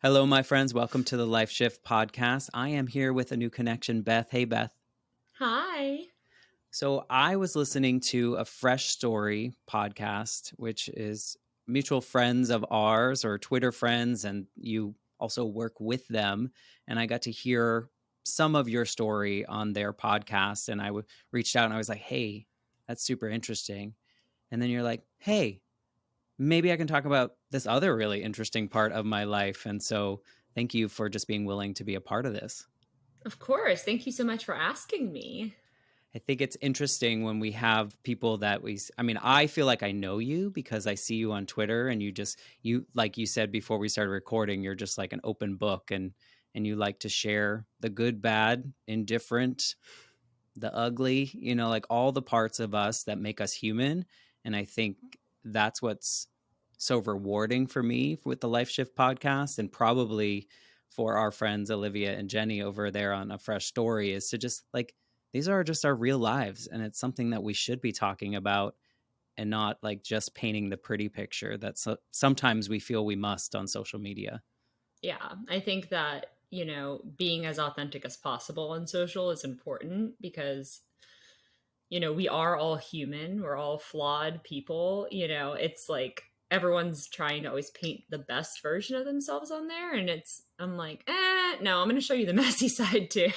Hello, my friends. Welcome to the Life Shift podcast. I am here with a new connection, Beth. Hey, Beth. Hi. So I was listening to a Fresh Story podcast, which is mutual friends of ours or Twitter friends, and you also work with them. And I got to hear some of your story on their podcast, and reached out and I was like, hey, that's super interesting. And then you're like, hey, maybe I can talk about this other really interesting part of my life. And so thank you for just being willing to be a part of this. Of course. Thank you so much for asking me. I think it's interesting when we have people that I feel like I know you because I see you on Twitter and like you said before we started recording, you're just like an open book and you like to share the good, bad, indifferent, the ugly, like all the parts of us that make us human. And I think that's what's so rewarding for me with the Life Shift podcast, and probably for our friends Olivia and Jenny over there on A Fresh Story, is to just like, these are just our real lives, and it's something that we should be talking about and not like just painting the pretty picture that sometimes we feel we must on social media. Yeah, I think that, being as authentic as possible on social is important because, we are all human. We're all flawed people. It's like everyone's trying to always paint the best version of themselves on there. And I'm like, no, I'm going to show you the messy side too.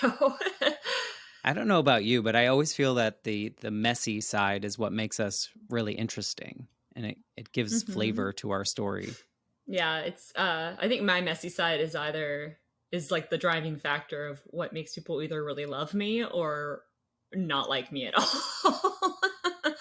I don't know about you, but I always feel that the messy side is what makes us really interesting, and it gives hmm flavor to our story. Yeah, I think my messy side is like the driving factor of what makes people either really love me or not like me at all. And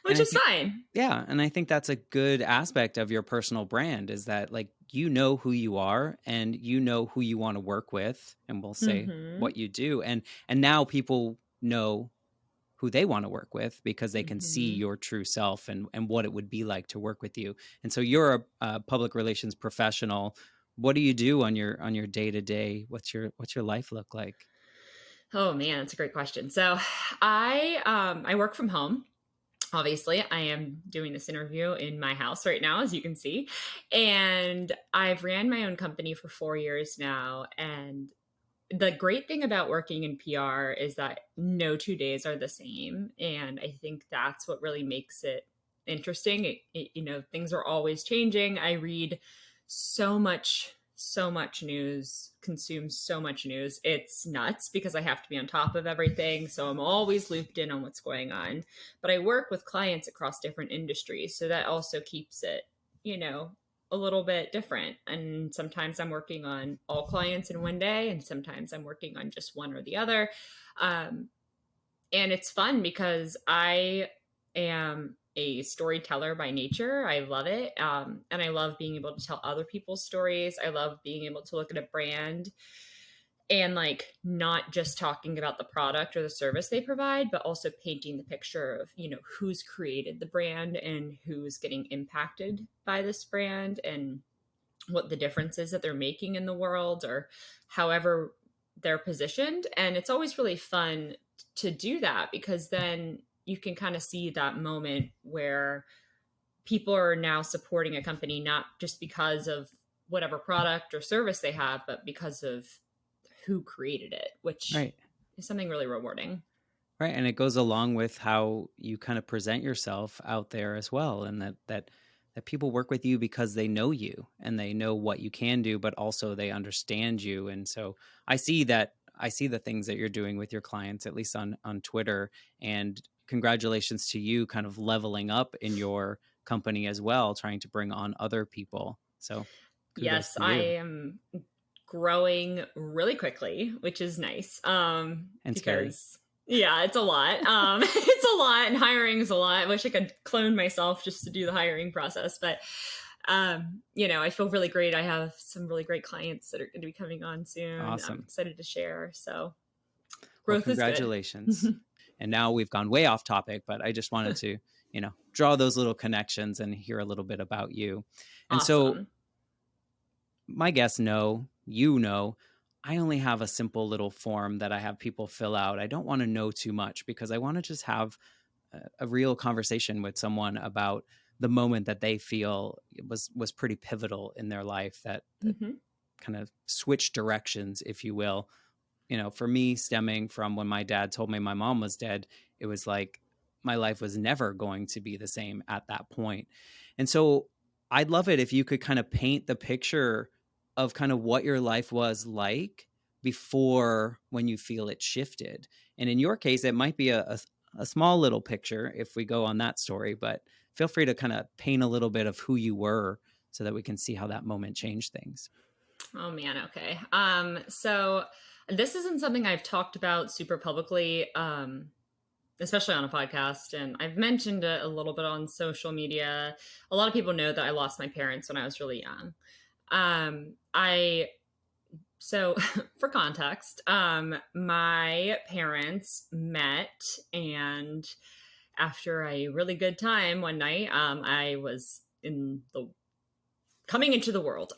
Which I is think, fine. yeah, and I think that's a good aspect of your personal brand, is that like you know who you are and you know who you want to work with, and we'll say Mhm. what you do, and now people know who they want to work with because they can see Mhm. your true self and what it would be like to work with you. And so you're a public relations professional. What do you do on your day to day? What's your life look like? Oh man, that's a great question. So, I work from home. Obviously, I am doing this interview in my house right now, as you can see. And I've ran my own company for 4 years now, and the great thing about working in PR is that no 2 days are the same. And I think that's what really makes it interesting. Things are always changing. I read so much news, consume so much news. It's nuts because I have to be on top of everything. So I'm always looped in on what's going on. But I work with clients across different industries. So that also keeps it, you know, a little bit different. And sometimes I'm working on all clients in one day, and sometimes I'm working on just one or the other. Um, and it's fun because I am a storyteller by nature. I love it. And I love being able to tell other people's stories. I love being able to look at a brand and like not just talking about the product or the service they provide, but also painting the picture of, who's created the brand and who's getting impacted by this brand and what the difference is that they're making in the world or however they're positioned. And it's always really fun to do that because then you can kind of see that moment where people are now supporting a company not just because of whatever product or service they have, but because of who created it, which Right. is something really rewarding. Right. And it goes along with how you kind of present yourself out there as well. And that people work with you because they know you and they know what you can do, but also they understand you. And so I see the things that you're doing with your clients, at least on Twitter. And congratulations to you kind of leveling up in your company as well, trying to bring on other people. So kudos Yes, to I you. am growing really quickly, which is nice. And scary. Because yeah, it's a lot. It's a lot, and hiring is a lot. I wish I could clone myself just to do the hiring process, but I feel really great. I have some really great clients that are going to be coming on soon. I'm Awesome. excited to share. So Well, growth is good. congratulations. And now we've gone way off topic, but I just wanted to, draw those little connections and hear a little bit about you. And so Awesome. my guests I only have a simple little form that I have people fill out. I don't want to know too much because I want to just have a real conversation with someone about the moment that they feel was pretty pivotal in their life that hmm kind of switch directions, if you will. You know, for me, stemming from when my dad told me my mom was dead, it was like my life was never going to be the same at that point. And so I'd love it if you could kind of paint the picture of kind of what your life was like before when you feel it shifted. And in your case, it might be a small little picture if we go on that story, but feel free to kind of paint a little bit of who you were so that we can see how that moment changed things. Oh man, okay. So this isn't something I've talked about super publicly, especially on a podcast, and I've mentioned it a little bit on social media. A lot of people know that I lost my parents when I was really young. So for context, my parents met, and after a really good time one night, I was coming into the world.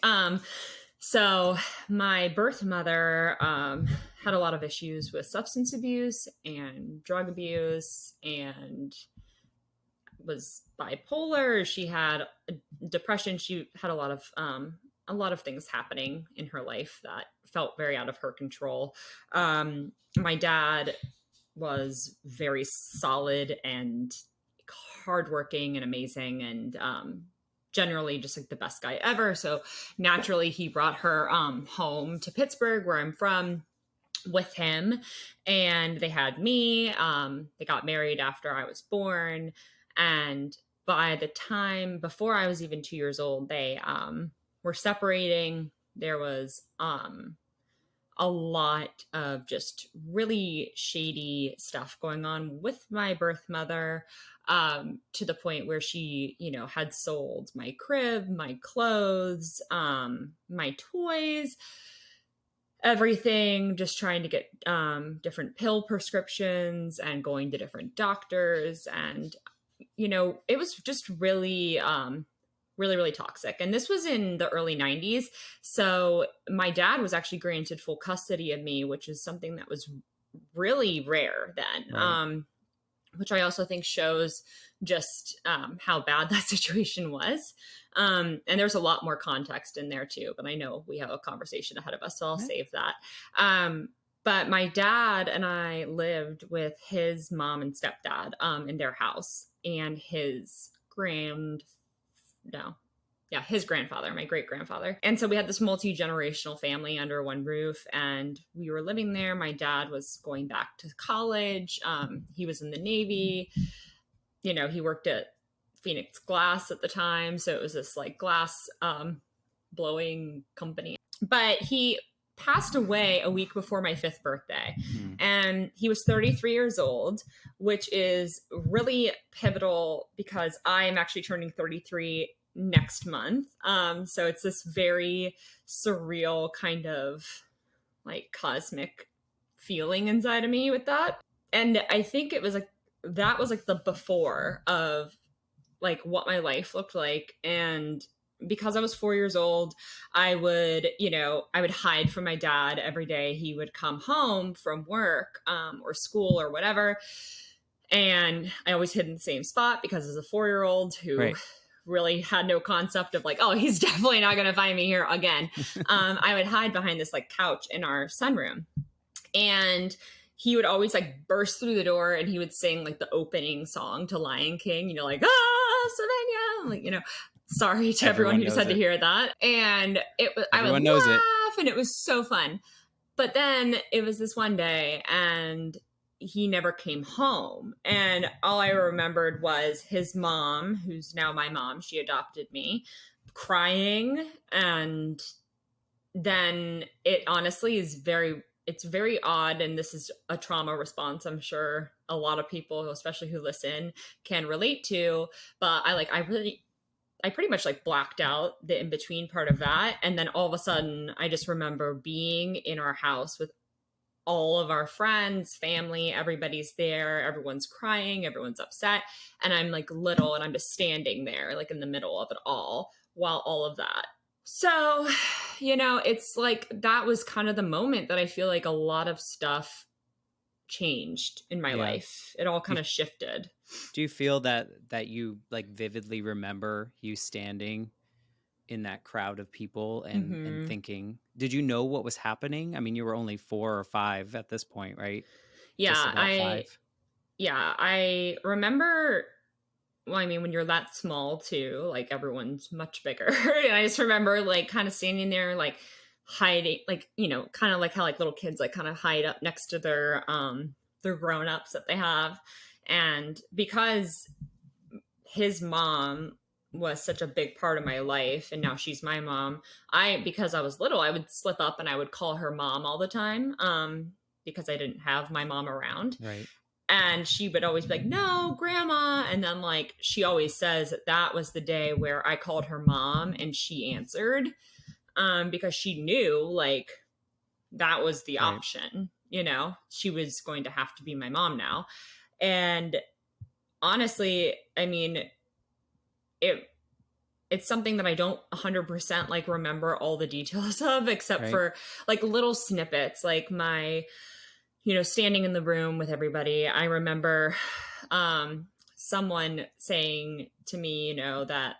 So my birth mother had a lot of issues with substance abuse and drug abuse, and was bipolar. She had depression. She had a lot of things happening in her life that felt very out of her control. My dad was very solid and hardworking and amazing, and generally just like the best guy ever. So naturally, he brought her home to Pittsburgh, where I'm from, with him, and they had me. They got married after I was born, and by the time before I was even 2 years old, they were separating. There was a lot of just really shady stuff going on with my birth mother, to the point where she, had sold my crib, my clothes, my toys, everything, just trying to get different pill prescriptions and going to different doctors. And, it was just really, really, really toxic. And this was in the early 90s. So my dad was actually granted full custody of me, which is something that was really rare then. Right. Which I also think shows just how bad that situation was. And there's a lot more context in there too, but I know we have a conversation ahead of us, so I'll save that. But my dad and I lived with his mom and stepdad in their house, and his grandfather, my great grandfather. And so we had this multi-generational family under one roof, and we were living there. My dad was going back to college. He was in the Navy. He worked at Phoenix Glass at the time. So it was this like glass blowing company. But he passed away a week before my 5th birthday. Mm-hmm. And he was 33 years old, which is really pivotal because I am actually turning 33 next month. So it's this very surreal kind of like cosmic feeling inside of me with that. And I think it was like, that was like the before of like what my life looked like. And because I was 4 years old, I would hide from my dad every day. He would come home from work or school or whatever. And I always hid in the same spot because as a 4-year-old who really had no concept of like, oh, he's definitely not going to find me here again. I would hide behind this like couch in our sunroom. And he would always like burst through the door and he would sing like the opening song to Lion King, like, Savannah, like, sorry to everyone who just had to hear that. And I would laugh and it was so fun. But then it was this one day and he never came home. And all I remembered was his mom, who's now my mom, she adopted me, crying. And then it honestly is it's very odd. And this is a trauma response I'm sure a lot of people, especially who listen, can relate to. But I pretty much like blacked out the in-between part of that. And then all of a sudden I just remember being in our house with all of our friends, family, everybody's there, everyone's crying, everyone's upset. And I'm like little and I'm just standing there like in the middle of it all while all of that. So, it's like that was kind of the moment that I feel like a lot of stuff changed in my life. It all kind of shifted. Do you feel that you like vividly remember you standing in that crowd of people and Mm-hmm. thinking, did you know what was happening? I mean, you were only 4 or 5 at this point, right? Just Yeah, about 5. I remember. Well, I mean, when you're that small too, like everyone's much bigger. And I just remember like kind of standing there, like hiding, like, you know, kind of like how like little kids like kind of hide up next to their grown-ups that they have. And because his mom was such a big part of my life and now she's my mom, because I was little, I would slip up and I would call her mom all the time, because I didn't have my mom around. Right. And she would always be like, no, grandma. And then, like, she always says that that was the day where I called her mom and she answered, because she knew, like, that was the Right. option. You know, she was going to have to be my mom now. And honestly, I mean, it it's something that I don't 100% like remember all the details of, except Right. for like little snippets, like my, you know, standing in the room with everybody. I remember someone saying to me, you know, that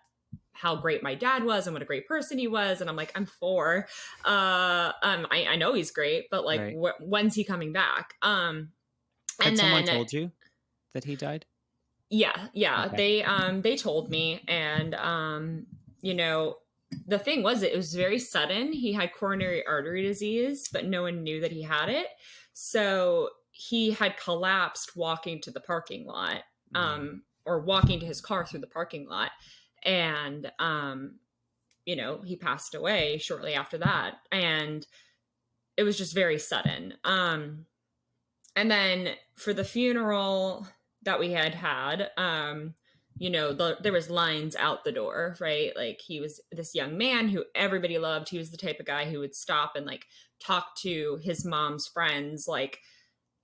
how great my dad was and what a great person he was. And I'm like, I'm 4. I know he's great, but like, Right. when's he coming back? Had And someone then told you that he died? yeah, Okay. they told me. And you know, the thing was, it was very sudden. He had coronary artery disease, but no one knew that he had it. So he had collapsed walking to the parking lot, Mm. or walking to his car through the parking lot. And you know, he passed away shortly after that. And it was just very sudden. And then for the funeral that we had, you know, there was lines out the door, right? Like, he was this young man who everybody loved. He was the type of guy who would stop and like talk to his mom's friends, like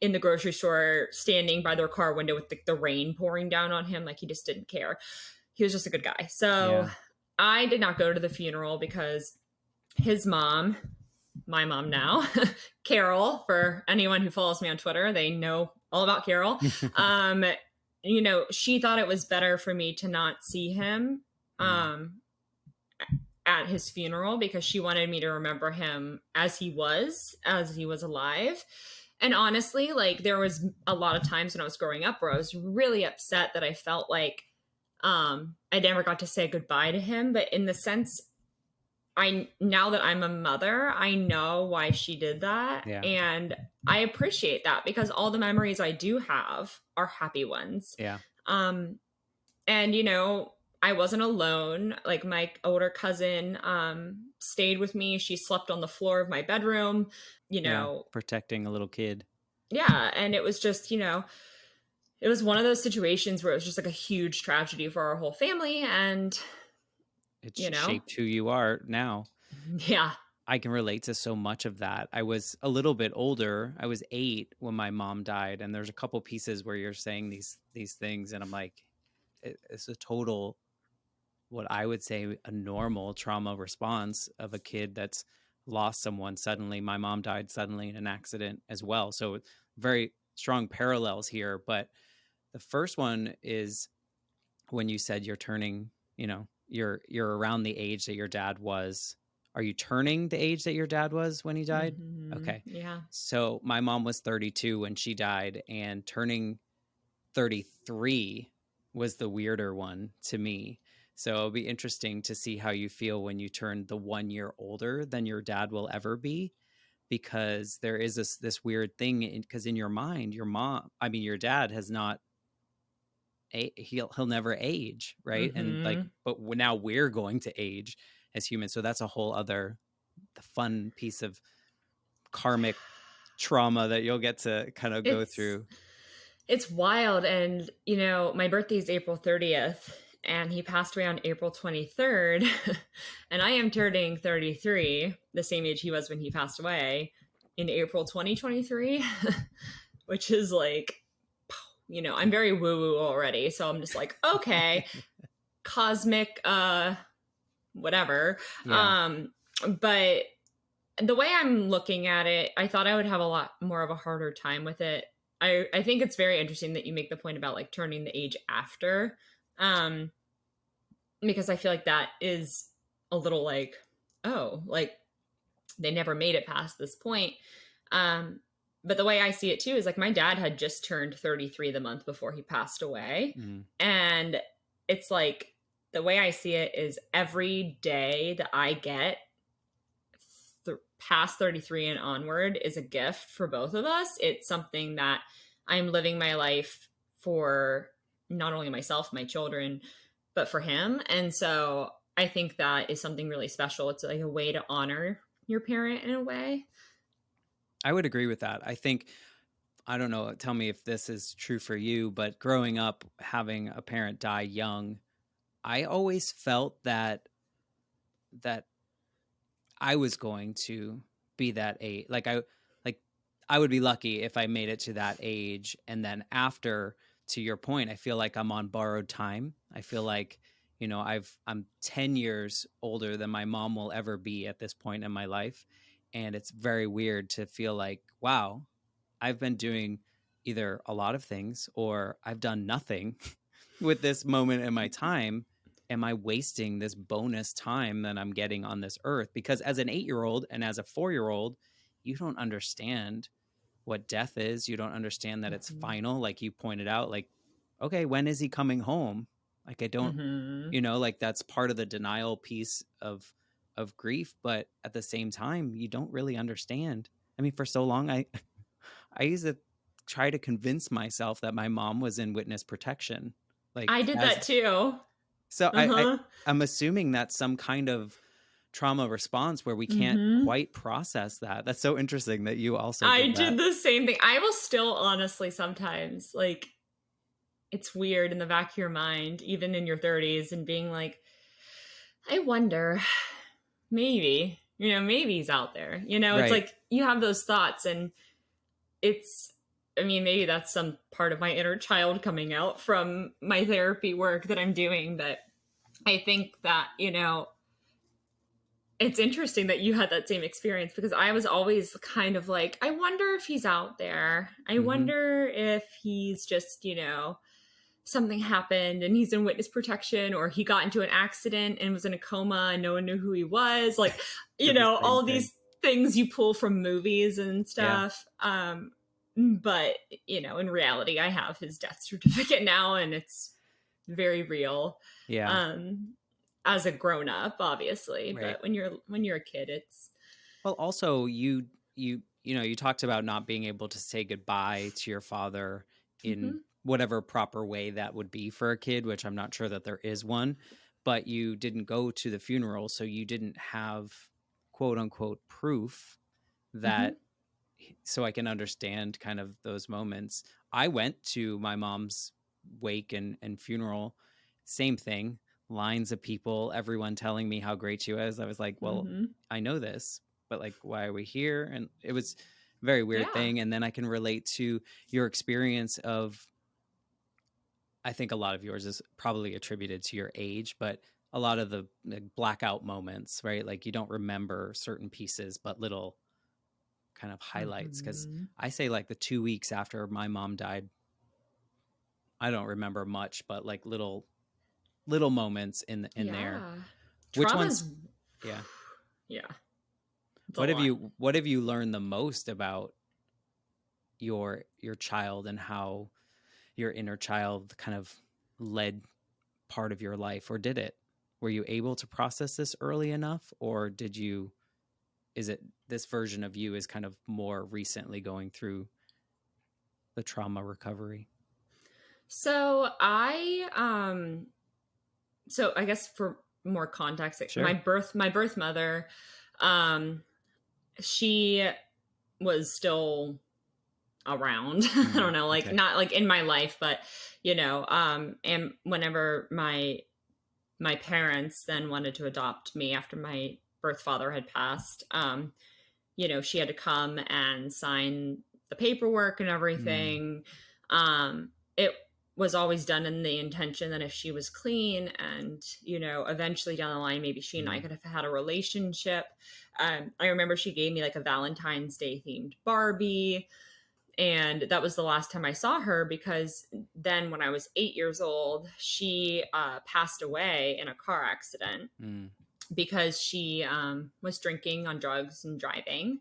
in the grocery store, standing by their car window with the rain pouring down on him. Like, he just didn't care. He was just a good guy. So Yeah. I did not go to the funeral because his mom, my mom now, Carol, for anyone who follows me on Twitter, they know all about Carol. Um, you know, she thought it was better for me to not see him Mm. at his funeral because she wanted me to remember him as he was alive. And honestly, like, there was a lot of times when I was growing up where I was really upset that I felt like I never got to say goodbye to him. But in the sense, now that I'm a mother, I know why she did that. Yeah. And I appreciate that because all the memories I do have are happy ones. Yeah. Um, and you know, I wasn't alone. Like, my older cousin stayed with me. She slept on the floor of my bedroom, you Yeah. know. Protecting a little kid. Yeah. And it was just, you know, it was one of those situations where it was just like a huge tragedy for our whole family. And, It's you know, shaped who you are now. yeah. I can relate to so much of that. I was a little bit older. I was 8 when my mom died, and there's a couple pieces where you're saying these things, and I'm like, it's a total, what I would say, a normal trauma response of a kid that's lost someone suddenly. My mom died suddenly in an accident as well, so very strong parallels here. But the first one is when you said you're turning, you know, you're around the age that your dad was. Are you turning the age that your dad was when he died? Mm-hmm. Okay. Yeah. So my mom was 32 when she died, and turning 33 was the weirder one to me. So it'll be interesting to see how you feel when you turn the 1 year older than your dad will ever be, because there is this weird thing, because in your mind, your dad has not, he'll never age, right? And like, Mm-hmm. but now we're going to age as humans, so that's a whole other, the fun piece of karmic trauma that you'll get to kind of go It's through. it's wild. And you know, my birthday is April 30th and he passed away on April 23rd. And I am turning 33, the same age he was when he passed away, in April 2023. Which is like, you know, I'm very woo woo already, so I'm just like, okay, cosmic whatever. Yeah. But the way I'm looking at it, I thought I would have a lot more of a harder time with it. I think it's very interesting that you make the point about like turning the age after, because I feel like that is a little like, oh, like they never made it past this point. But the way I see it too is like my dad had just turned 33 the month before he passed away. Mm. And it's like the way I see it is every day that I get past 33 and onward is a gift for both of us. It's something that I'm living my life for not only myself, my children, but for him. And so I think that is something really special. It's like a way to honor your parent in a way. I would agree with that. I think, I don't know, tell me if this is true for you, but growing up, having a parent die young, I always felt that I was going to be that age. Like I would be lucky if I made it to that age. And then after, to your point, I feel like I'm on borrowed time. I feel like, you know, I'm 10 years older than my mom will ever be at this point in my life. And it's very weird to feel like, wow, I've been doing either a lot of things or I've done nothing with this moment in my time. Am I wasting this bonus time that I'm getting on this earth? Because as an 8-year-old and as a 4-year-old, you don't understand what death is. You don't understand that it's final. Like you pointed out, like, okay, when is he coming home? Like, I don't, you know, like that's part of the denial piece of grief. But at the same time, you don't really understand. I mean, for so long, I used to try to convince myself that my mom was in witness protection. Like I did that too. So I'm assuming that's some kind of trauma response where we can't quite process that. That's so interesting that you also did the same thing. I will still honestly sometimes, like, it's weird in the back of your mind, even in your 30s, and being like, I wonder, maybe, you know, maybe he's out there. You know, it's like you have those thoughts, and it's, I mean, maybe that's some part of my inner child coming out from my therapy work that I'm doing. But I think that, you know, it's interesting that you had that same experience, because I was always kind of like, I wonder if he's out there. I wonder if he's just, you know, something happened and he's in witness protection, or he got into an accident and was in a coma and no one knew who he was. Like, you know, all these things you pull from movies and stuff. Yeah. But, you know, in reality, I have his death certificate now, and it's very real. Yeah. As a grown up, obviously, but when you're a kid, it's, well, also you know, you talked about not being able to say goodbye to your father in whatever proper way that would be for a kid, which I'm not sure that there is one, but you didn't go to the funeral, so you didn't have quote unquote proof that, so I can understand kind of those moments. I went to my mom's wake and funeral, same thing, lines of people, everyone telling me how great she was. I was like, well, I know this, but like, why are we here? And it was a very weird thing. And then I can relate to your experience of, I think a lot of yours is probably attributed to your age, but a lot of the blackout moments, right? Like you don't remember certain pieces, but little kind of highlights. Because I say like the 2 weeks after my mom died, I don't remember much, but like little moments in there. Which ones? Yeah. What have you learned the most about your child, and how your inner child kind of led part of your life, or did it? Were you able to process this early enough, or is it this version of you is kind of more recently going through the trauma recovery? So I guess for more context, Sure. my birth mother, she was still around. I don't know, like not like in my life, but you know, and whenever my parents then wanted to adopt me after my birth father had passed, you know, she had to come and sign the paperwork and everything. It was always done in the intention that if she was clean and, you know, eventually down the line, maybe she and I could have had a relationship. I remember she gave me like a Valentine's Day themed Barbie. And that was the last time I saw her, because then when I was 8 years old, she passed away in a car accident. because she was drinking on drugs and driving.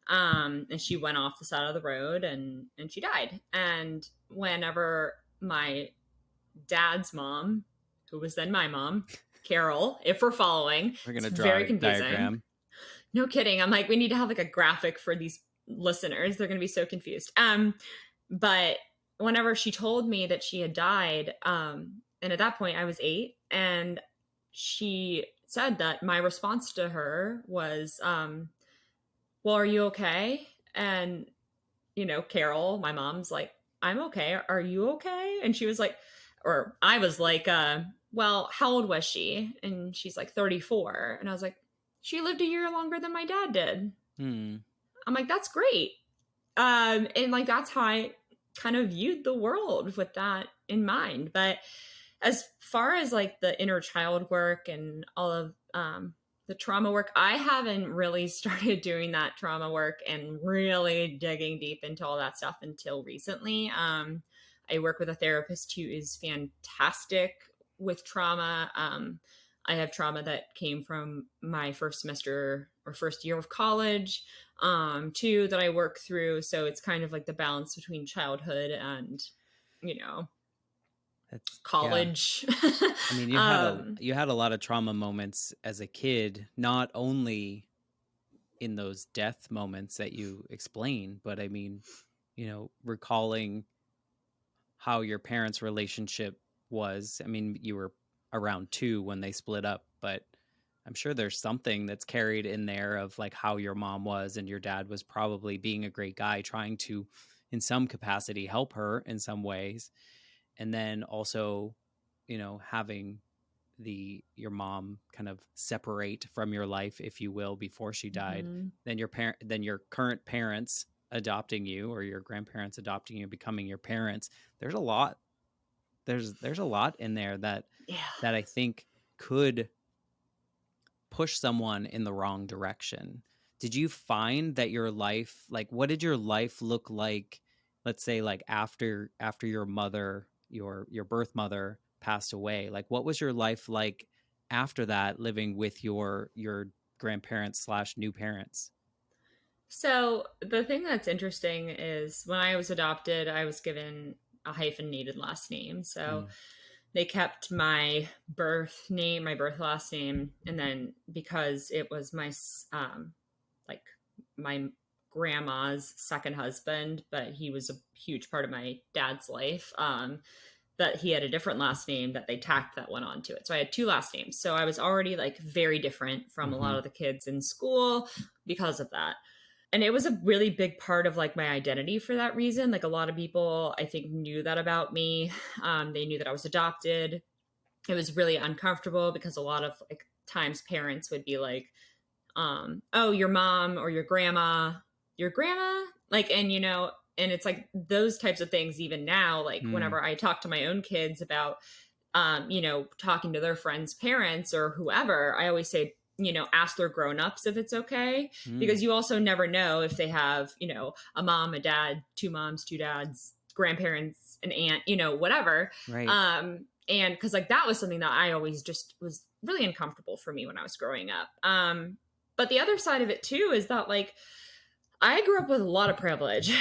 And she went off the side of the road and she died. And whenever my dad's mom, who was then my mom, Carol, if we're following, We're it's gonna draw very a confusing. diagram. No kidding. I'm like, we need to have like a graphic for these listeners. They're going to be so confused. But whenever she told me that she had died, and at that point I was 8, and she said that my response to her was, well, are you okay? And, Carol, my mom's like, I'm okay. Are you okay? And she was like, or I was like, well, how old was she? And she's like 34. And I was like, she lived a year longer than my dad did. I'm like, that's great. And like, that's how I kind of viewed the world with that in mind. But as far as like the inner child work and all of the trauma work, I haven't really started doing that trauma work and really digging deep into all that stuff until recently. I work with a therapist who is fantastic with trauma. I have trauma that came from my first semester or first year of college, too, that I work through. So it's kind of like the balance between childhood and, That's college. Yeah. I mean, you had a lot of trauma moments as a kid, not only in those death moments that you explain, but I mean, recalling how your parents' relationship was. I mean, you were around 2 when they split up, but I'm sure there's something that's carried in there of like how your mom was, and your dad was probably being a great guy, trying to, in some capacity, help her in some ways. And then also, having your mom kind of separate from your life, if you will, before she died. Mm-hmm. Then your current parents adopting you, or your grandparents adopting you, becoming your parents. There's a lot. There's a lot in there that I think could push someone in the wrong direction. Did you find that your life, like, what did your life look like, let's say, like after your mother, your birth mother passed away? Like, what was your life like after that, living with your grandparents / new parents? So the thing that's interesting is when I was adopted, I was given a hyphenated last name. So they kept my birth name, my birth last name, and then because it was my like my grandma's second husband, but he was a huge part of my dad's life. That he had a different last name that they tacked that one onto it. So I had 2 last names. So I was already like very different from a lot of the kids in school because of that. And it was a really big part of like my identity for that reason. Like a lot of people, I think, knew that about me. They knew that I was adopted. It was really uncomfortable because a lot of like times parents would be like, oh, your mom or your grandma, like, and and it's like those types of things. Even now, like whenever I talk to my own kids about, talking to their friends' parents or whoever, I always say, ask their grown-ups if it's okay, because you also never know if they have, a mom, a dad, 2 moms, 2 dads, grandparents, an aunt, whatever. Right. And because like that was something that I always just was really uncomfortable for me when I was growing up. But the other side of it too is that like I grew up with a lot of privilege.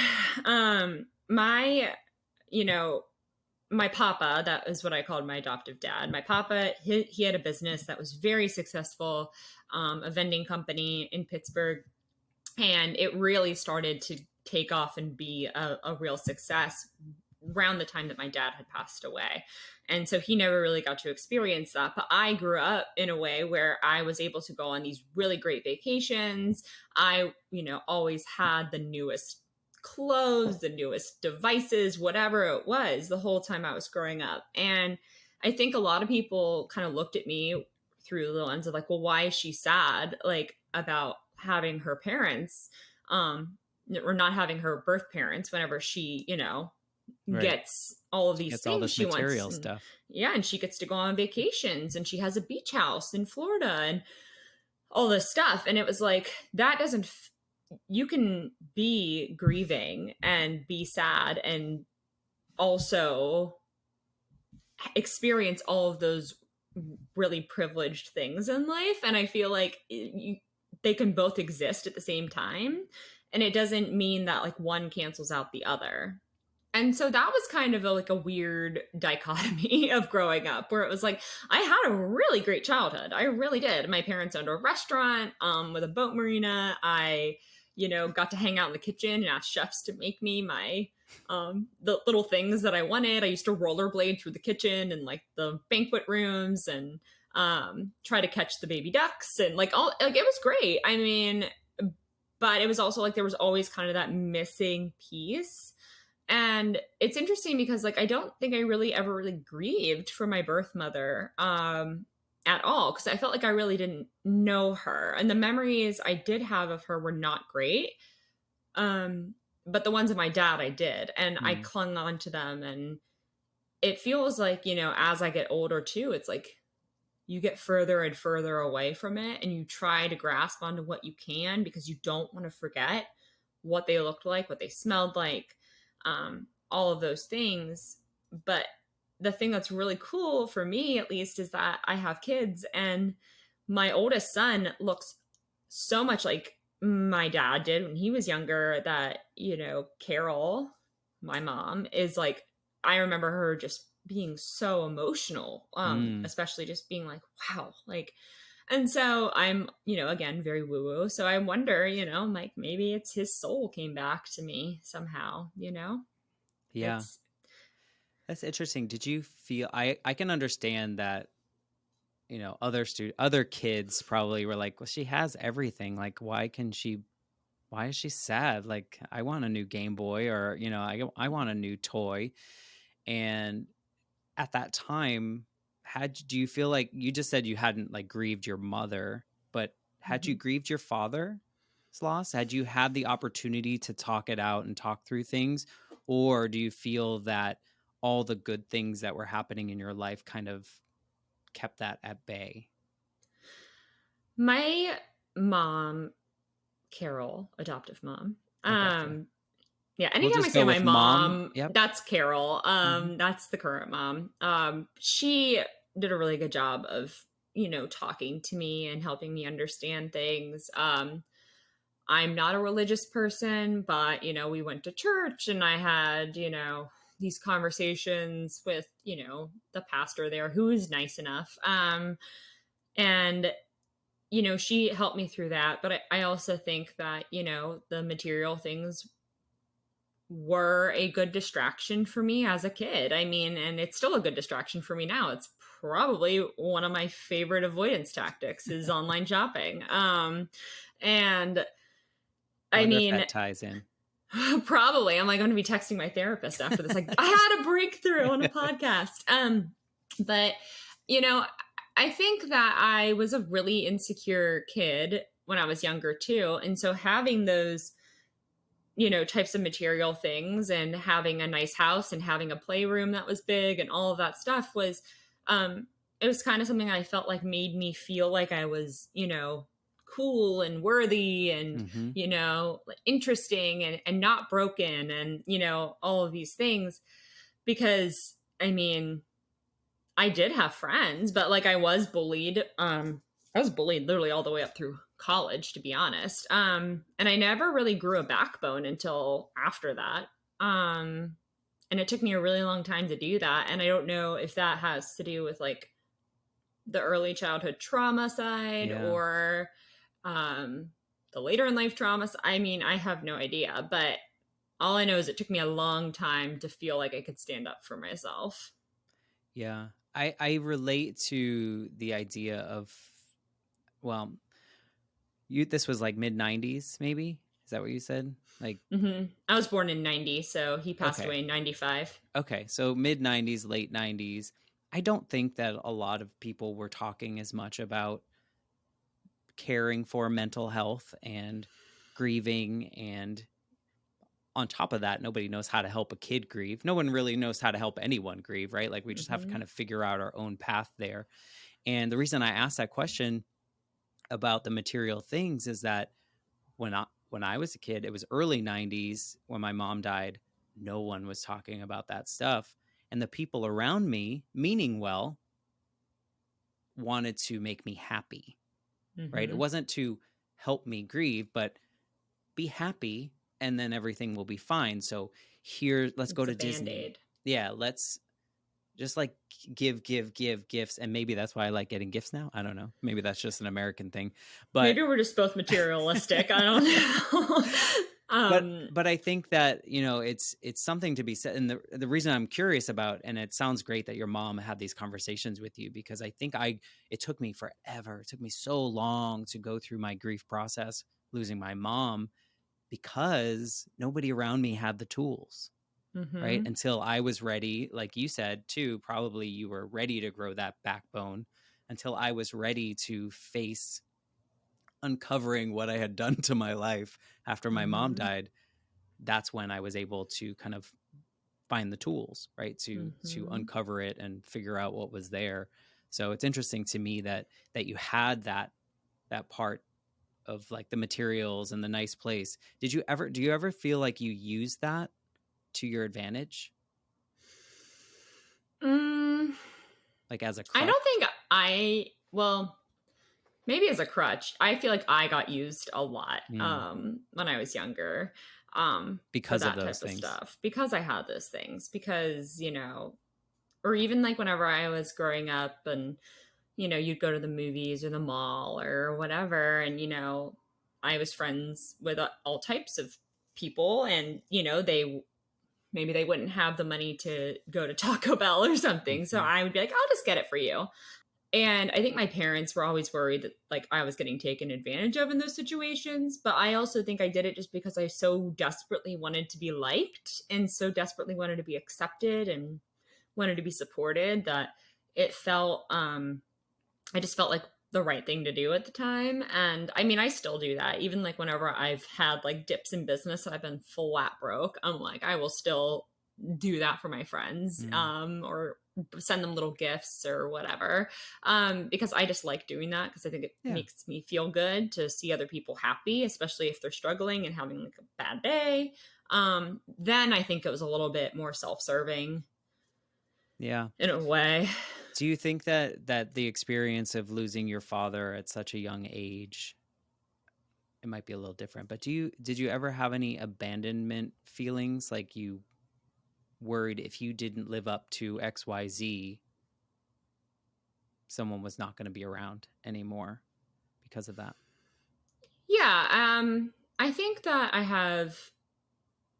My, my papa, that is what I called my adoptive dad. My papa, he had a business that was very successful, a vending company in Pittsburgh. And it really started to take off and be a real success around the time that my dad had passed away. And so he never really got to experience that. But I grew up in a way where I was able to go on these really great vacations. I, always had the newest clothes, the newest devices, whatever it was, the whole time I was growing up. And I think a lot of people kind of looked at me through the lens of like, well, why is she sad? Like about having her parents, or not having her birth parents whenever she, gets all of these things she material wants. Stuff. Yeah. And she gets to go on vacations and she has a beach house in Florida and all this stuff. And it was like, that doesn't, you can be grieving and be sad and also experience all of those really privileged things in life. And I feel like they can both exist at the same time. And it doesn't mean that like one cancels out the other. And so that was kind of like a weird dichotomy of growing up, where it was like I had a really great childhood. I really did. My parents owned a restaurant with a boat marina. I, got to hang out in the kitchen and ask chefs to make me my the little things that I wanted. I used to rollerblade through the kitchen and like the banquet rooms and try to catch the baby ducks and like all like it was great. I mean, but it was also like there was always kind of that missing piece. And it's interesting because like I don't think I really ever really grieved for my birth mother at all, because I felt like I really didn't know her, and the memories I did have of her were not great. But the ones of my dad I did, and I clung on to them. And it feels like, as I get older too, it's like you get further and further away from it, and you try to grasp onto what you can because you don't want to forget what they looked like, what they smelled like, all of those things. But the thing that's really cool for me, at least, is that I have kids, and my oldest son looks so much like my dad did when he was younger, that, Carol, my mom, is like, I remember her just being so emotional, especially just being like, wow, like, and so I'm, again, very woo woo. So I wonder, like maybe it's his soul came back to me somehow, Yeah. It's That's interesting. Did you feel I can understand that, other kids probably were like, well, she has everything. Like, why is she sad? Like, I want a new Game Boy, or, I want a new toy. And at that time, do you feel like, you just said you hadn't like grieved your mother, but had you grieved your father's loss? Had you had the opportunity to talk it out and talk through things? Or do you feel that all the good things that were happening in your life kind of kept that at bay? my mom, Carol, adoptive mom. I gotcha. Yeah, We'll anytime I just say go my with mom. mom, Yep. that's Carol. Mm-hmm. That's the current mom. She did a really good job of, talking to me and helping me understand things. I'm not a religious person, but, we went to church, and I had, these conversations with, the pastor there, who is nice enough. And she helped me through that. But I also think that, the material things were a good distraction for me as a kid. I mean, and it's still a good distraction for me now. It's probably one of my favorite avoidance tactics is online shopping. And I Wonder if mean, that ties in. probably I'm like going to be texting my therapist after this. Like, I had a breakthrough on a podcast. But I think that I was a really insecure kid when I was younger too. And so having those, types of material things, and having a nice house and having a playroom that was big and all of that stuff was, it was kind of something I felt like made me feel like I was, cool and worthy and, interesting and not broken and, all of these things. Because I mean, I did have friends, but like I was bullied. I was bullied literally all the way up through college, to be honest. And I never really grew a backbone until after that. And it took me a really long time to do that. And I don't know if that has to do with like the early childhood trauma side, Yeah. or the later in life trauma. I mean, I have no idea, but all I know is it took me a long time to feel like I could stand up for myself. Yeah. I relate to the idea of, well, this was like mid 90s, maybe? Is that what you said? Like, I was born in 90, so he passed okay. away in 95. Okay. So mid 90s, late 90s. I don't think that a lot of people were talking as much about caring for mental health and grieving. And on top of that, nobody knows how to help a kid grieve. No one really knows how to help anyone grieve, right? Like, we just have to kind of figure out our own path there. And the reason I asked that question about the material things is that when I was a kid, it was early 90s when my mom died. No one was talking about that stuff. And the people around me, meaning well, wanted to make me happy, right? It Mm-hmm. wasn't to help me grieve, but be happy and then everything will be fine. So here, let's go It's a to Disney. Band-Aid. Yeah, let's just like give gifts. And maybe that's why I like getting gifts now. I don't know. Maybe that's just an American thing. But Maybe we're just both materialistic. I don't know. but I think that, you know, it's something to be said. And the reason I'm curious about, and it sounds great that your mom had these conversations with you, because I think it took me forever. It took me so long to go through my grief process, losing my mom, because nobody around me had the tools, right? Mm-hmm. Until I was ready, like you said too, probably you were ready to grow that backbone, until I was ready to face uncovering what I had done to my life after my mom Mm-hmm. died. That's when I was able to kind of find the tools, right? To Mm-hmm. uncover it and figure out what was there. So it's interesting to me that you had that part of like the materials and the nice place. Do you ever feel like you used that to your advantage? Mm, Like as a I crutch? don't think well, maybe as a crutch. I feel like I got used a lot Mm, when I was younger for because of that those type of things. stuff because I had those things because, or even like whenever I was growing up and, you'd go to the movies or the mall or whatever. And, I was friends with all types of people and, maybe they wouldn't have the money to go to Taco Bell or something. So Mhm. I would be like, I'll just get it for you. And I think my parents were always worried that like I was getting taken advantage of in those situations. But I also think I did it just because I so desperately wanted to be liked and so desperately wanted to be accepted and wanted to be supported that it felt I just felt like the right thing to do at the time. And I mean, I still do that. Even like whenever I've had like dips in business and I've been flat broke, I'm like, I will still do that for my friends, Mm. or send them little gifts or whatever. Because I just like doing that because I think it Yeah. makes me feel good to see other people happy, especially if they're struggling and having like a bad day. Then I think it was a little bit more self-serving Yeah. in a way. Do you think that the experience of losing your father at such a young age, it might be a little different, but did you ever have any abandonment feelings, like you worried if you didn't live up to XYZ, someone was not going to be around anymore because of that? Yeah, I think that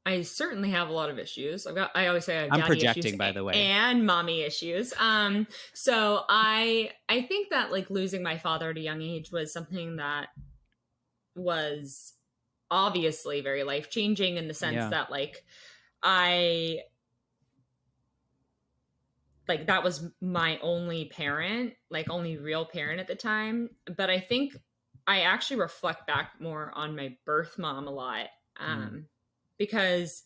I certainly have a lot of issues. I always say I have I'm daddy issues projecting, by the way. and mommy issues. So I think that like losing my father at a young age was something that was obviously very life changing in the sense Yeah. that I like that was my only parent, like only real parent at the time. But I think I actually reflect back more on my birth mom a lot, Mm. because,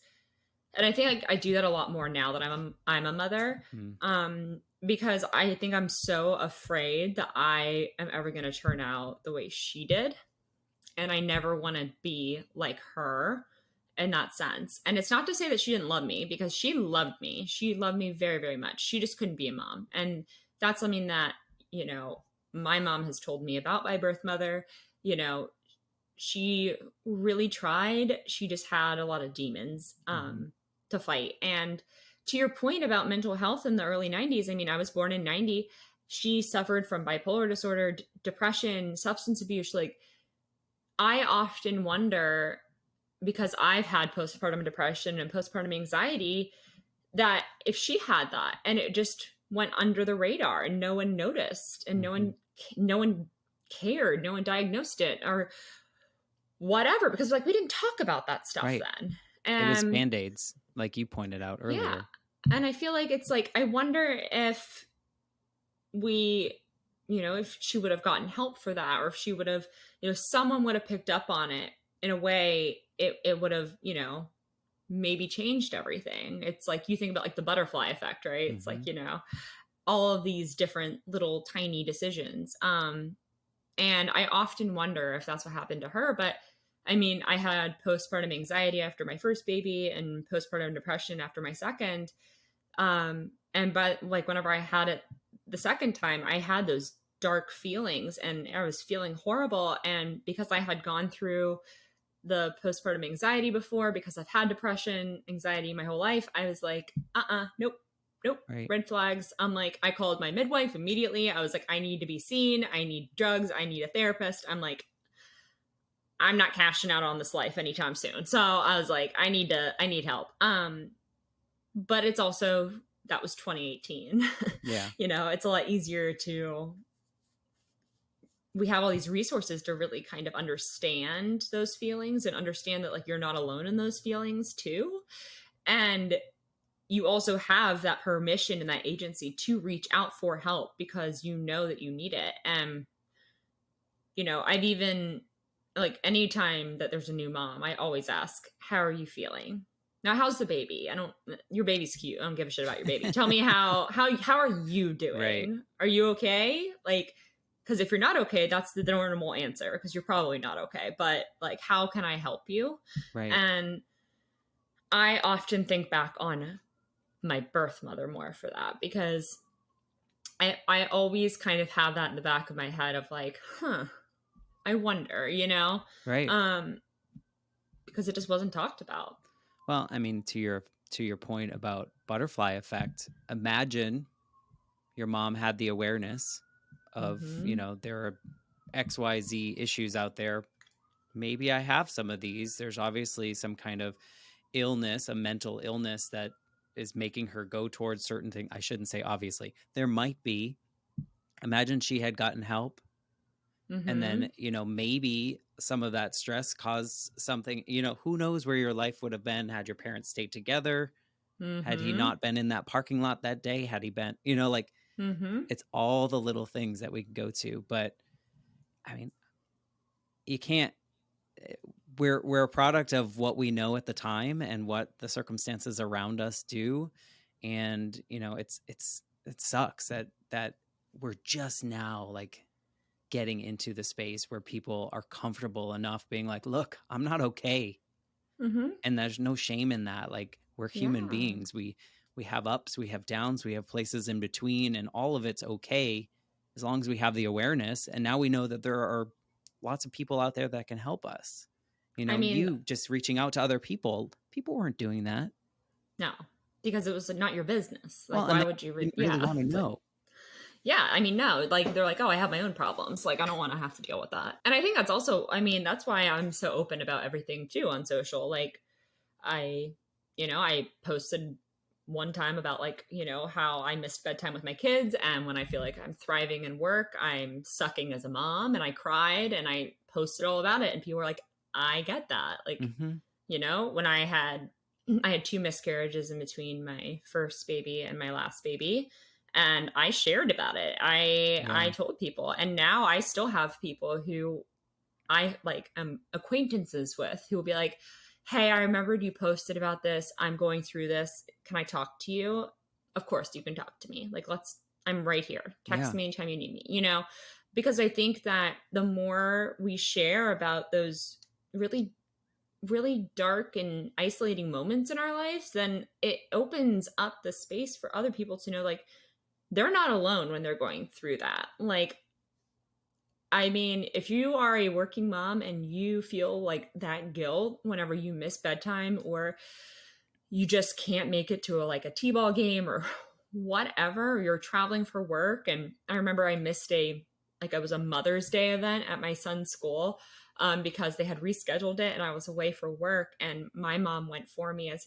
and I think I do that a lot more now that I'm a mother, Mm. because I think I'm so afraid that I am ever going to turn out the way she did, and I never want to be like her in that sense. And it's not to say that she didn't love me because she loved me. She loved me very, very much. She just couldn't be a mom. And that's something that, you know, my mom has told me about my birth mother. You know, she really tried. She just had a lot of demons Mm-hmm. to fight. And to your point about mental health in the early 90s, I mean, I was born in 90. She suffered from bipolar disorder, depression, substance abuse. Like, I often wonder, because I've had postpartum depression and postpartum anxiety, that if she had that and it just went under the radar and no one noticed and Mm-hmm. no one cared, no one diagnosed it or whatever, because like we didn't talk about that stuff Right. then. It was And band-aids, like you pointed out yeah. earlier. And I feel like it's like I wonder if we, if she would have gotten help for that, or if she would have, someone would have picked up on it in a way, it would have, maybe changed everything. It's like you think about like the butterfly effect, right? It's Mm-hmm. like, all of these different little tiny decisions. And I often wonder if that's what happened to her. But I mean, I had postpartum anxiety after my first baby and postpartum depression after my second. And but like whenever I had it the second time, I had those dark feelings and I was feeling horrible. And because I had gone through the postpartum anxiety before, because I've had depression, anxiety my whole life, I was like, nope, Right. red flags. I'm like, I called my midwife immediately. I was like, I need to be seen. I need drugs. I need a therapist. I'm like, I'm not cashing out on this life anytime soon. So I was like, I need help. But it's also, that was 2018. Yeah. You know, it's a lot easier we have all these resources to really kind of understand those feelings and understand that like you're not alone in those feelings too. And you also have that permission and that agency to reach out for help because you know that you need it. And, you know, I've even, like, anytime that there's a new mom, I always ask, how are you feeling? Now, how's the baby? Your baby's cute. I don't give a shit about your baby. Tell me how are you doing? Right. Are you okay? Like, because if you're not okay, that's the normal answer because you're probably not okay. But like, how can I help you? Right. And I often think back on my birth mother more for that because I always kind of have that in the back of my head of like, I wonder, you know? Right. Because it just wasn't talked about. Well, I mean, to your point about butterfly effect, imagine your mom had the awareness of, you know, there are XYZ issues out there. Maybe I have some of these. There's obviously some kind of illness, a mental illness that is making her go towards certain things. I shouldn't say obviously. There might be. Imagine she had gotten help. And then, you know, maybe some of that stress caused something, you know, who knows where your life would have been had your parents stayed together. Had he not been in that parking lot that day, had he been, you know, like it's all the little things that we can go to. But I mean, you can't, we're a product of what we know at the time and what the circumstances around us do. And, you know, it sucks that we're just now like getting into the space where people are comfortable enough being like, look, I'm not okay. And there's no shame in that. Like, we're human beings. We have ups, we have downs, we have places in between, and all of it's okay as long as we have the awareness. And now we know that there are lots of people out there that can help us. You know, you just reaching out to other people weren't doing that. No, because it was not your business. Like, well, why would you really want to know? Yeah, I mean, no, like they're like, oh, I have my own problems. Like, I don't want to have to deal with that. And I think that's also, I mean, that's why I'm so open about everything too on social. Like, I posted one time about like, you know, how I missed bedtime with my kids. And when I feel like I'm thriving in work, I'm sucking as a mom. And I cried and I posted all about it. And people were like, I get that. Like, you know, when I had 2 miscarriages in between my first baby and my last baby. And I shared about it. I told people. And now I still have people who I like am acquaintances with who will be like, hey, I remembered you posted about this. I'm going through this. Can I talk to you? Of course you can talk to me. Like, I'm right here. Text me anytime you need me, you know? Because I think that the more we share about those really, really dark and isolating moments in our lives, then it opens up the space for other people to know, like, they're not alone when they're going through that. Like, I mean, if you are a working mom and you feel like that guilt whenever you miss bedtime or you just can't make it to a t-ball game or whatever, or you're traveling for work. And I remember I missed it was a Mother's Day event at my son's school because they had rescheduled it and I was away for work and my mom went for me as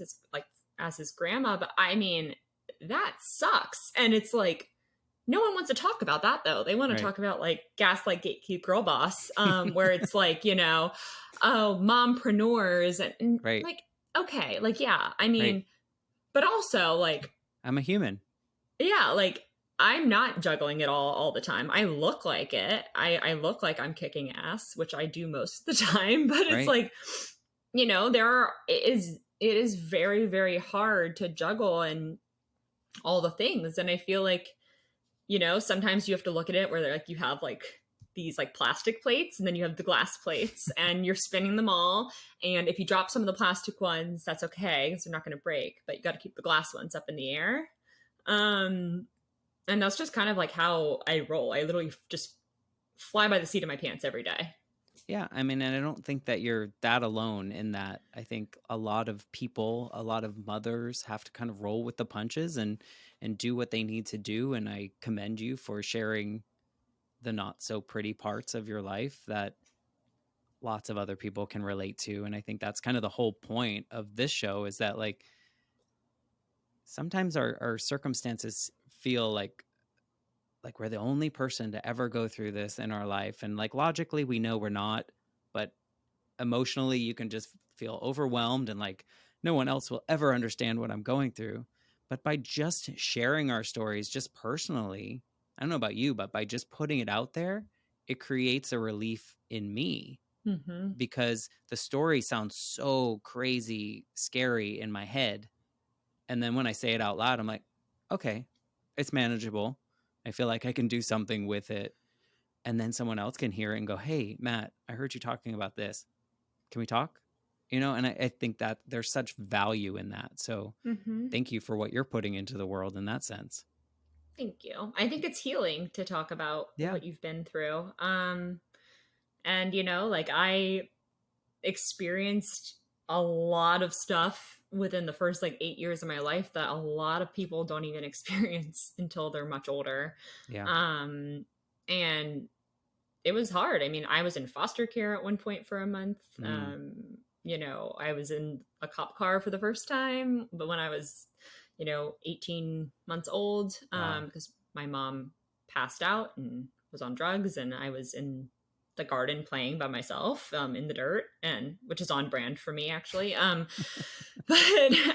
his grandma. But I mean, that sucks. And it's like, no one wants to talk about that though. They want to talk about like gaslight gatekeep girl boss, where it's like, you know, oh, mompreneurs and like, okay, like, yeah, I mean, but also like, I'm a human. Yeah. Like, I'm not juggling it all the time. I look like it. I look like I'm kicking ass, which I do most of the time, but it's like, you know, it is very, very hard to juggle and all the things. And I feel like, you know, sometimes you have to look at it where they're like, you have like these like plastic plates and then you have the glass plates and you're spinning them all. And if you drop some of the plastic ones, that's okay because they're not going to break, but you got to keep the glass ones up in the air. And that's just kind of like how I roll. I literally just fly by the seat of my pants every day. Yeah, I mean, and I don't think that you're that alone in that. I think a lot of people, a lot of mothers have to kind of roll with the punches and do what they need to do. And I commend you for sharing the not so pretty parts of your life that lots of other people can relate to. And I think that's kind of the whole point of this show, is that like sometimes our circumstances feel like we're the only person to ever go through this in our life. And like logically we know we're not, but emotionally you can just feel overwhelmed and like no one else will ever understand what I'm going through. But by just sharing our stories just personally, I don't know about you, but by just putting it out there, it creates a relief in me, Mm-hmm. because the story sounds so crazy scary in my head, and then when I say it out loud, I'm like, okay, it's manageable. I feel like I can do something with it. And then someone else can hear it and go, hey, Matt, I heard you talking about this. Can we talk? You know, and I think that there's such value in that. So Mm-hmm. thank you for what you're putting into the world in that sense. Thank you. I think it's healing to talk about Yeah. what you've been through. And like I experienced a lot of stuff within the first like 8 years of my life that a lot of people don't even experience until they're much older. Yeah. And it was hard. I mean, I was in foster care at one point for a month. Mm. I was in a cop car for the first time, but when I was, 18 months old, Wow. because my mom passed out and was on drugs, and I was in the garden playing by myself in the dirt, and which is on brand for me actually. But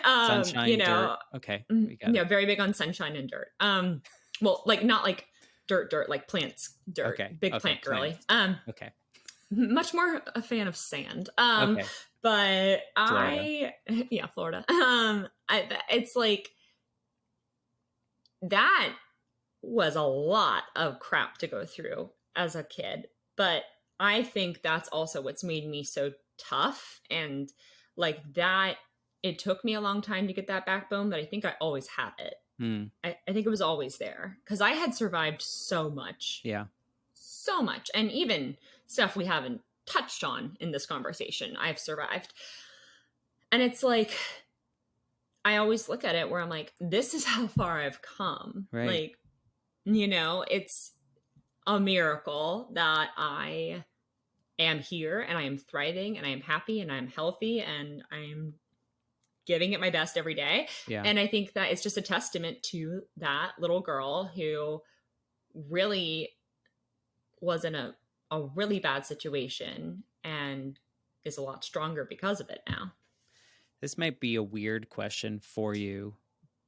Sunshine, dirt. Okay. We got yeah, it. very big on sunshine and dirt. Well, like not like dirt, like plants, dirt, Okay. big Okay. plant girly. Okay. Much more a fan of sand. Okay. But Florida. yeah, Florida. It's like that was a lot of crap to go through as a kid, but I think that's also what's made me so tough. And like that, it took me a long time to get that backbone, but I think I always had it. Mm. I think it was always there because I had survived so much. Yeah. So much. And even stuff we haven't touched on in this conversation, I've survived. And it's like, I always look at it where I'm like, this is how far I've come. Right. Like, it's a miracle that I am here and I am thriving and I am happy and I'm healthy and I'm giving it my best every day. Yeah. And I think that it's just a testament to that little girl who really was in a really bad situation and is a lot stronger because of it now. This might be a weird question for you,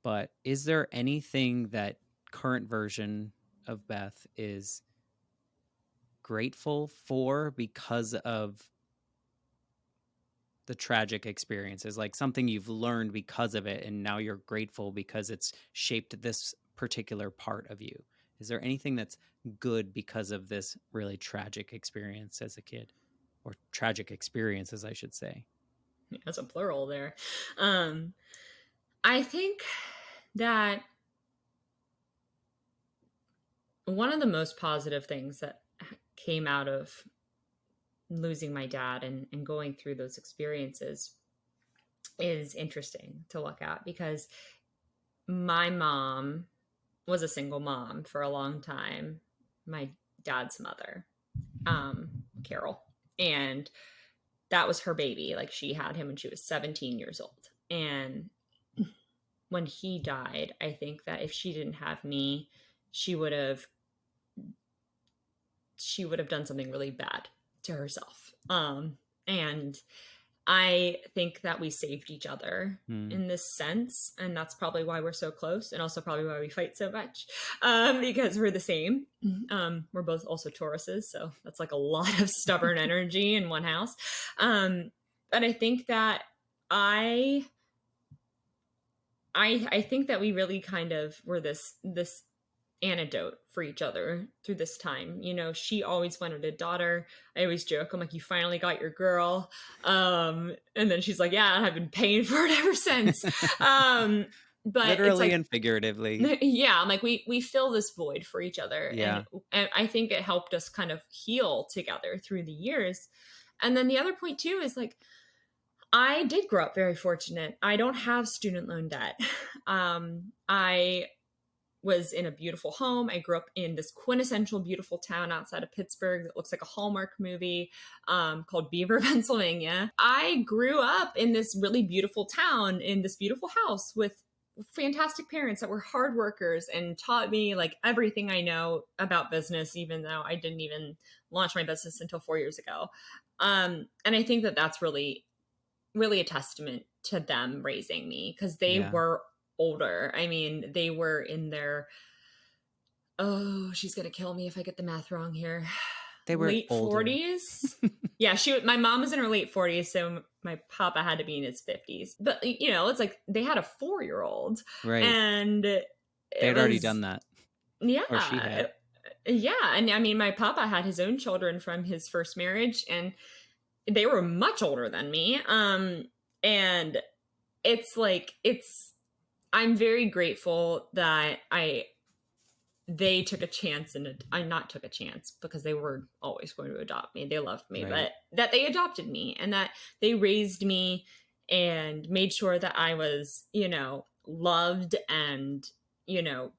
but is there anything that current version of Beth is grateful for because of the tragic experiences, like something you've learned because of it and now you're grateful because it's shaped this particular part of you? Is there anything that's good because of this really tragic experience as a kid, or tragic experiences, I should say? That's a plural there. I think that one of the most positive things that came out of losing my dad and going through those experiences is interesting to look at, because my mom was a single mom for a long time, my dad's mother, Carol, and that was her baby. Like, she had him when she was 17 years old. And when he died, I think that if she didn't have me, she would have done something really bad to herself. And I think that we saved each other in this sense. And that's probably why we're so close, and also probably why we fight so much, because we're the same. We're both also Tauruses. So that's like a lot of stubborn energy in one house. But I think that I think that we really kind of were this antidote for each other through this time. She always wanted a daughter. I always joke, I'm like, you finally got your girl. And then she's like, yeah, and I've been paying for it ever since. but it's Literally like, and figuratively. yeah, I'm like, we fill this void for each other. Yeah. And I think it helped us kind of heal together through the years. And then the other point too is like, I did grow up very fortunate. I don't have student loan debt. I was in a beautiful home. I grew up in this quintessential beautiful town outside of Pittsburgh that looks like a Hallmark movie, called Beaver, Pennsylvania. I grew up in this really beautiful town in this beautiful house with fantastic parents that were hard workers and taught me like everything I know about business, even though I didn't even launch my business until 4 years ago. And I think that that's really, really a testament to them raising me, because they Yeah. were older. I mean, they were in their, oh, she's gonna kill me if I get the math wrong here, They were late older. 40s. Yeah, my mom was in her late 40s, so my papa had to be in his 50s. But you know, it's like they had a 4-year-old, Right. and They it had already was, done that. Or she yeah, had. yeah. And I mean, my papa had his own children from his first marriage, and they were much older than me. And it's like, I'm very grateful that they took a chance, and I not took a chance because they were always going to adopt me. They loved me, Right. but that they adopted me and that they raised me and made sure that I was, you know, loved. And, you know,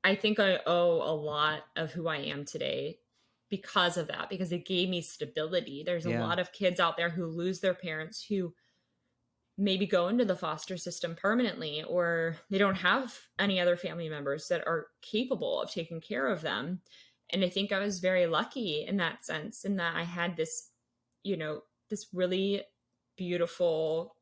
I think I owe a lot of who I am today because of that, because it gave me stability. There's a Yeah. lot of kids out there who lose their parents, who maybe go into the foster system permanently, or they don't have any other family members that are capable of taking care of them. And I think I was very lucky in that sense, in that I had this, you know, this really beautiful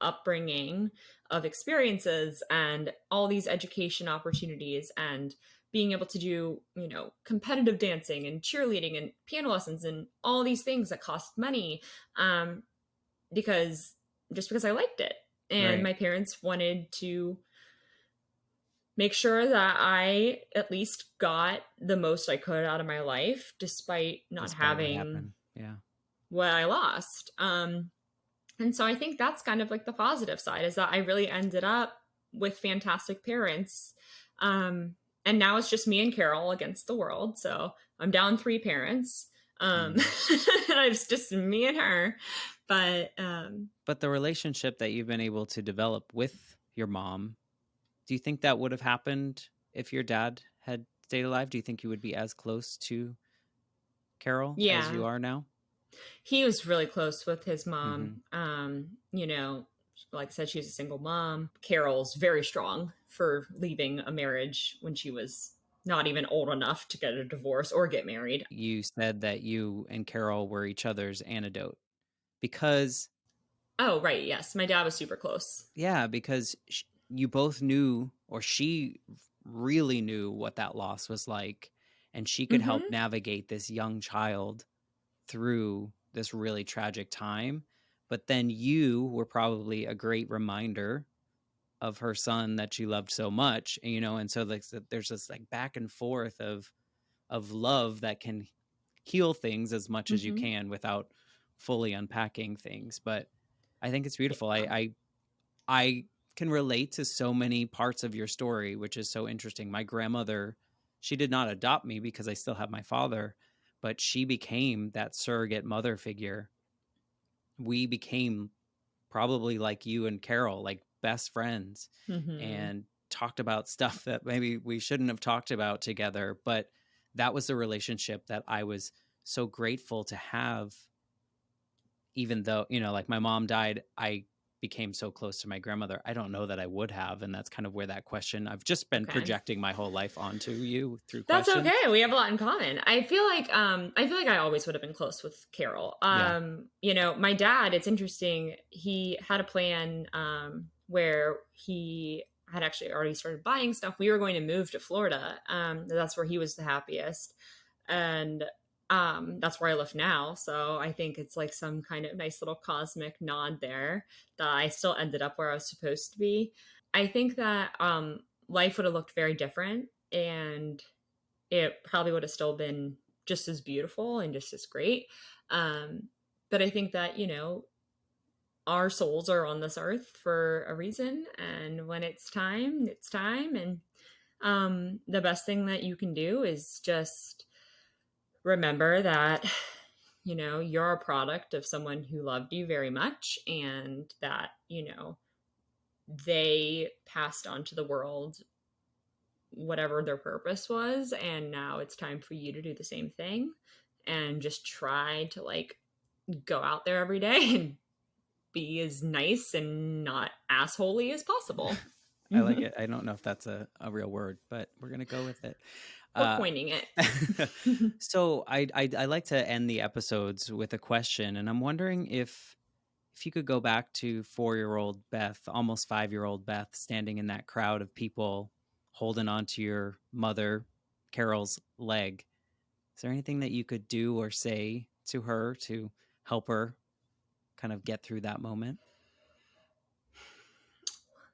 upbringing of experiences and all these education opportunities, and being able to do, you know, competitive dancing and cheerleading and piano lessons and all these things that cost money, um, because just because I liked it. And Right. my parents wanted to make sure that I at least got the most I could out of my life, despite not Despite what having happened. Yeah. what I lost. And so I think that's kind of like the positive side, is that I really ended up with fantastic parents. Um, and now it's just me and Carol against the world. So I'm down 3 parents. Um, Mm. and it's just me and her. But But the relationship that you've been able to develop with your mom, do you think that would have happened if your dad had stayed alive? Do you think you would be as close to Carol as yeah, you are now? he was really close with his mom. Mm-hmm. You know, like I said, she was a single mom. Carol's very strong for leaving a marriage when she was not even old enough to get a divorce or get married. You said that you and Carol were each other's antidote because, Oh, right. Yes. My dad was super close. yeah, because you both knew, or she really knew what that loss was like, and she could help Mm-hmm. navigate this young child through this really tragic time. But then you were probably a great reminder of her son that she loved so much, you know, and so like there's this like back and forth of love that can heal things as much as you Mm-hmm. can without fully unpacking things. But I think it's beautiful. Yeah. I can relate to so many parts of your story, which is so interesting. My grandmother, she did not adopt me because I still have my father, but she became that surrogate mother figure. We became probably like you and Carol, like best friends, Mm-hmm. and talked about stuff that maybe we shouldn't have talked about together. But that was the relationship that I was so grateful to have, even though, you know, like my mom died, I became so close to my grandmother. I don't know that I would have. And that's kind of where that question, I've just been Okay. projecting my whole life onto you through That's questions. okay. We have a lot in common. I feel like I always would have been close with Carol. Yeah. You know, my dad, it's interesting. He had a plan where he had actually already started buying stuff. We were going to move to Florida. That's where he was the happiest. And that's where I live now. So I think it's like some kind of nice little cosmic nod there that I still ended up where I was supposed to be. I think that life would have looked very different, and it probably would have still been just as beautiful and just as great. Um, but I think that, you know, our souls are on this earth for a reason. And when it's time, it's time. And the best thing that you can do is just remember that, you know, you're a product of someone who loved you very much, and that, you know, they passed on to the world whatever their purpose was, and now it's time for you to do the same thing, and just try to like go out there every day and be as nice and not assholey as possible. I like it. I don't know if that's a real word, but we're gonna go with it. We're coining it. So I like to end the episodes with a question, and I'm wondering if you could go back to 4-year-old Beth, almost 5-year-old Beth, standing in that crowd of people holding on to your mother, Carol's leg. Is there anything that you could do or say to her to help her kind of get through that moment?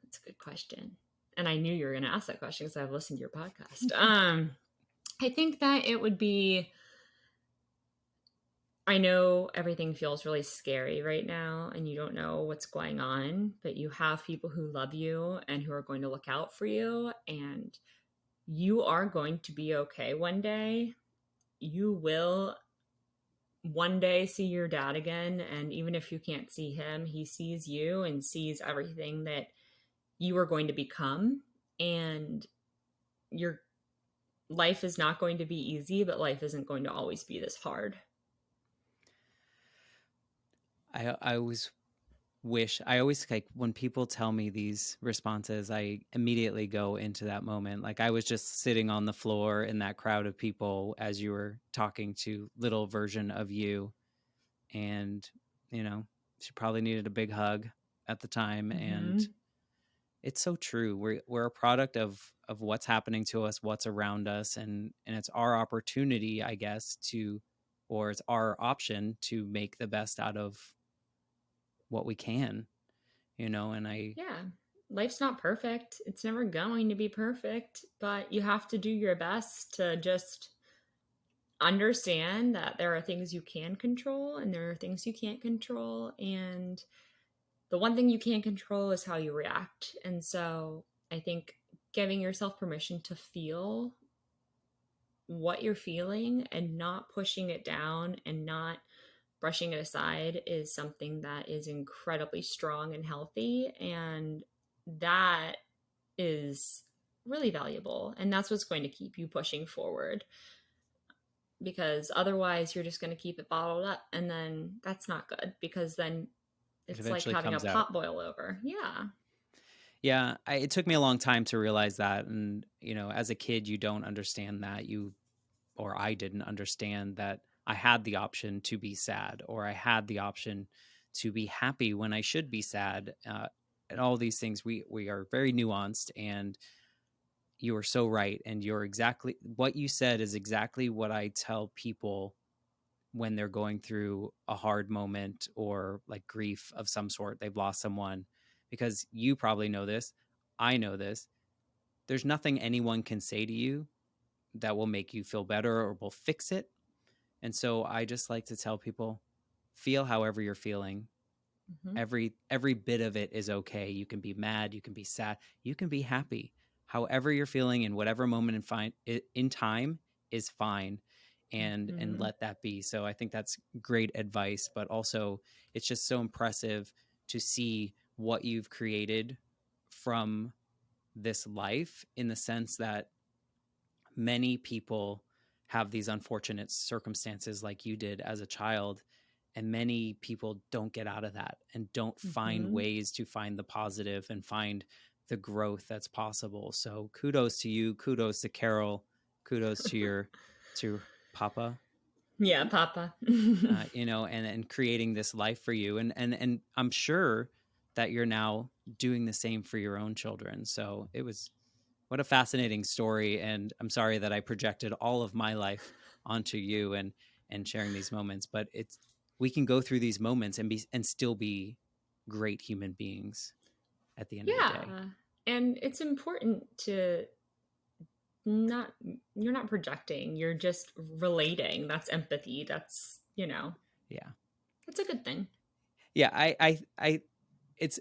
That's a good question. And I knew you were going to ask that question because I've listened to your podcast. I think that it would be, I know everything feels really scary right now and you don't know what's going on, but you have people who love you and who are going to look out for you, and you are going to be okay one day. You will one day see your dad again, and even if you can't see him, he sees you and sees everything that you are going to become. And your life is not going to be easy, but life isn't going to always be this hard. I always like when people tell me these responses, I immediately go into that moment. Like I was just sitting on the floor in that crowd of people as you were talking to little version of you. And, you know, she probably needed a big hug at the time. And it's so true. We're a product of what's happening to us, what's around us, and it's our opportunity, I guess, or it's our option to make the best out of what we can, you know. And Yeah, life's not perfect. It's never going to be perfect, but you have to do your best to just understand that there are things you can control and there are things you can't control. And the one thing you can't control is how you react. And so I think giving yourself permission to feel what you're feeling and not pushing it down and not brushing it aside is something that is incredibly strong and healthy. And that is really valuable. And that's what's going to keep you pushing forward, because otherwise you're just going to keep it bottled up. And then that's not good, because then it it's like eventually having a comes out. pot boil over. Yeah. Yeah, it took me a long time to realize that. And, you know, as a kid, you don't understand that. Or I didn't understand that I had the option to be sad, or I had the option to be happy when I should be sad. And all these things, we are very nuanced, and you are so right. And you're exactly what you said is exactly what I tell people when they're going through a hard moment or like grief of some sort. They've lost someone, because you probably know this. I know this. There's nothing anyone can say to you that will make you feel better or will fix it. And so I just like to tell people, feel however you're feeling. Mm-hmm. Every bit of it is okay. You can be mad, you can be sad, you can be happy. However you're feeling in whatever moment in time is fine, and Mm-hmm. let that be. So I think that's great advice, but also it's just so impressive to see what you've created from this life, in the sense that many people have these unfortunate circumstances like you did as a child, and many people don't get out of that and don't find Mm-hmm. ways to find the positive and find the growth that's possible. So kudos to you, kudos to Carol, kudos to Papa, Yeah, Papa. you know, and creating this life for you, and I'm sure that you're now doing the same for your own children. So what a fascinating story. And I'm sorry that I projected all of my life onto you and sharing these moments, but we can go through these moments and still be great human beings at the end of the Yeah. day. And it's important to not, you're not projecting, you're just relating. That's empathy. That's, you know, Yeah. that's a good thing. Yeah, it's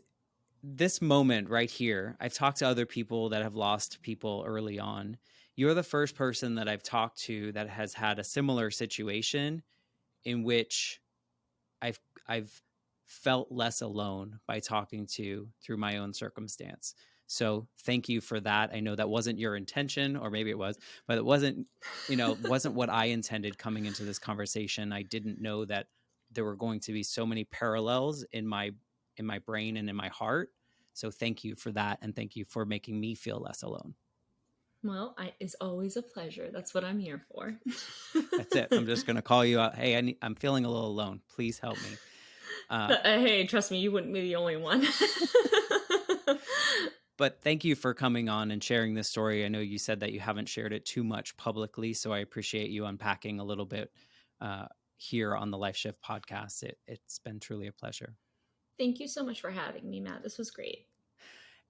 this moment right here. I've talked to other people that have lost people early on. You're the first person that I've talked to that has had a similar situation in which I've I've felt less alone by talking to through my own circumstance. So thank you for that. I know that wasn't your intention, or maybe it was, but it wasn't, wasn't what I intended coming into this conversation. I didn't know that there were going to be so many parallels in my brain and in my heart. So thank you for that, and thank you for making me feel less alone. Well, it's always a pleasure. That's what I'm here for. That's it. I'm just going to call you out. Hey, I'm feeling a little alone. Please help me. Hey, trust me, you wouldn't be the only one. But thank you for coming on and sharing this story. I know you said that you haven't shared it too much publicly, so I appreciate you unpacking a little bit here on the Life Shift podcast. It's been truly a pleasure. Thank you so much for having me, Matt. This was great.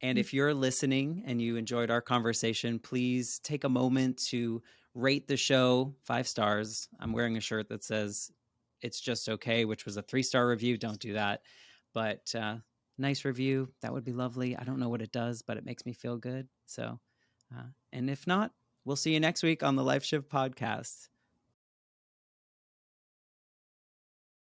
And if you're listening and you enjoyed our conversation, please take a moment to rate the show 5 stars. I'm wearing a shirt that says "It's Just Okay," which was a 3-star review. Don't do that. But nice review. That would be lovely. I don't know what it does, but it makes me feel good. So, and if not, we'll see you next week on the Life Shift podcast.